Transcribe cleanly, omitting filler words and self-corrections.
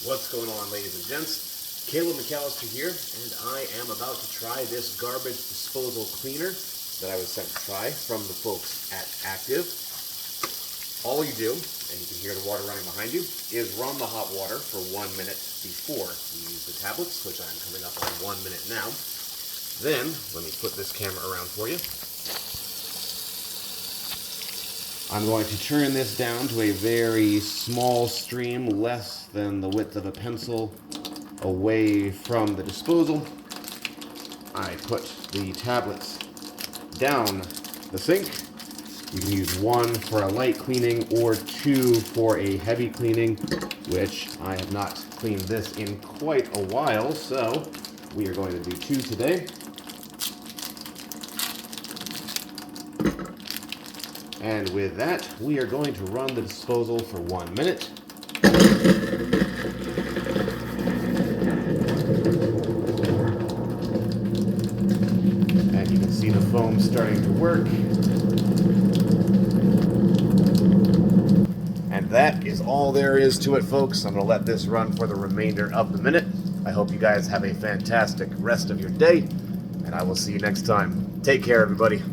What's going on, ladies and gents? Caleb McAllister here, and I am about to try this garbage disposal cleaner that I was sent to try from the folks at Active. All you do, and you can hear the water running behind you, is run the hot water for 1 minute before you use the tablets, which I'm coming up on 1 minute now. Then, let me flip this camera around for you. I'm going to turn this down to a very small stream, less than the width of a pencil, away from the disposal. I put the tablets down the sink. You can use one for a light cleaning or two for a heavy cleaning, which I have not cleaned this in quite a while, so we are going to do two today. And with that, we are going to run the disposal for 1 minute. And you can see the foam starting to work. And that is all there is to it, folks. I'm going to let this run for the remainder of the minute. I hope you guys have a fantastic rest of your day, and I will see you next time. Take care, everybody.